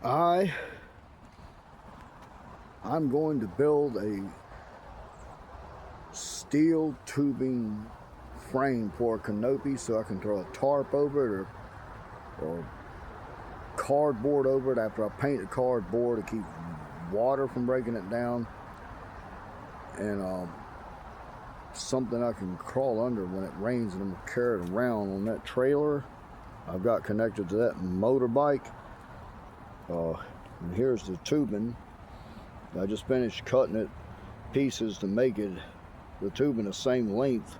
I'm going to build a steel tubing frame for a canopy so I can throw a tarp over it or cardboard over it after I paint the cardboard to keep water from breaking it down, and something I can crawl under when it rains and I'm gonna carry it around on that trailer I've got connected to that motorbike. And here's the tubing. I just finished cutting it pieces to make it the tubing the same length.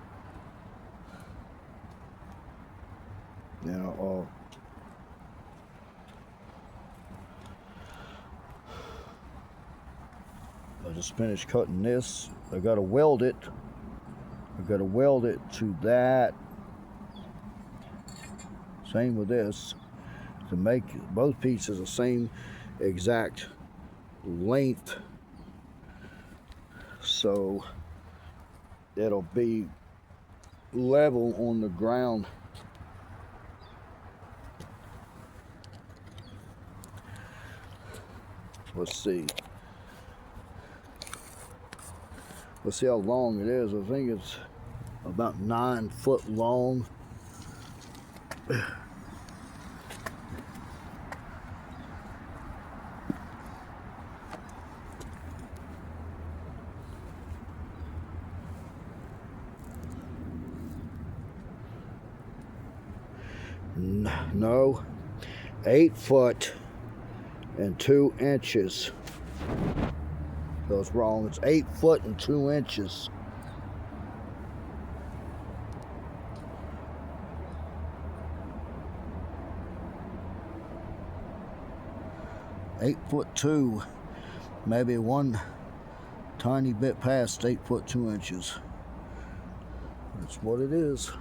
Now, I just finished cutting this. I got to weld it. I got to weld it to that. Same with this, to make both pieces the same exact length, so it'll be level on the ground. Let's see how long it is. I think it's about 9 foot long. No, 8 foot and 2 inches. That was wrong. It's 8 foot and 2 inches. Eight foot 2, maybe one tiny bit past 8 foot 2 inches. That's what it is.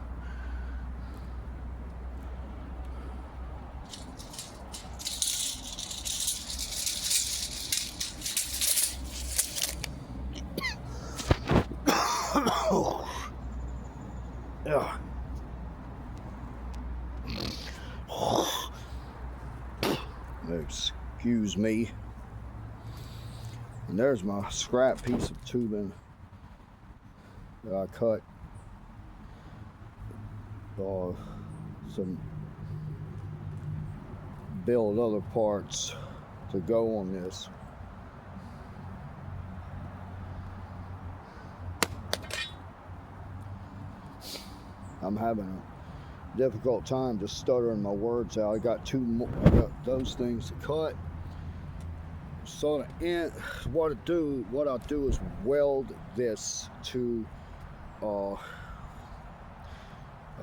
Yeah. Excuse me. And there's my scrap piece of tubing that I cut. Some build other parts to go on this. I'm having a difficult time just stuttering my words out. I got those things to cut. So what I'll do is weld this to a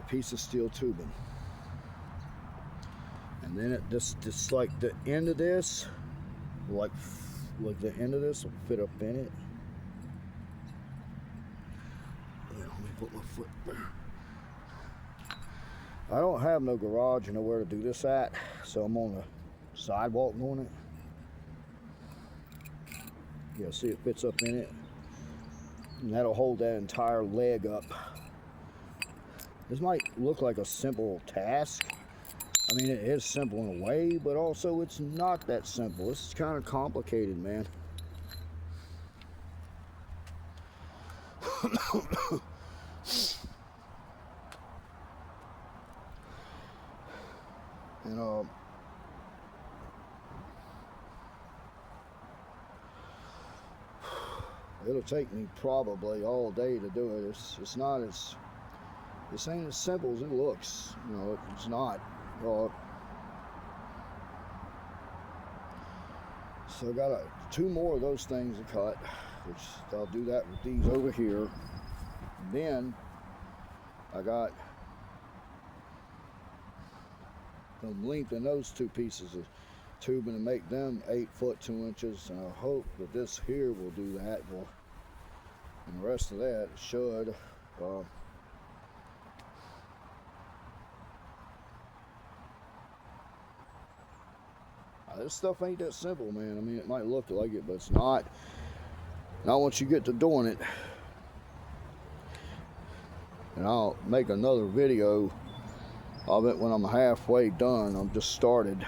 piece of steel tubing, and then just like the end of this, like the end of this will fit up in it. Yeah, let me put my foot there. I don't have no garage or nowhere to do this at, so I'm on a sidewalk doing it. Yeah, see, it fits up in it, and that'll hold that entire leg up. This might look like a simple task. I mean, it is simple in a way, but also it's not that simple. It's kind of complicated, man. And it'll take me probably all day to do it. This ain't as simple as it looks. You know, it's not. So I got 2 more of those things to cut, which I'll do that with these over here. And then I got the length in those 2 pieces of tubing to make them 8 foot 2 inches, and I hope that this here will do that. Well, and the rest of that should. This stuff ain't that simple, man. I mean, it might look like it, but it's not. Not once you get to doing it. And I'll make another video of it when I'm halfway done. I'm just started.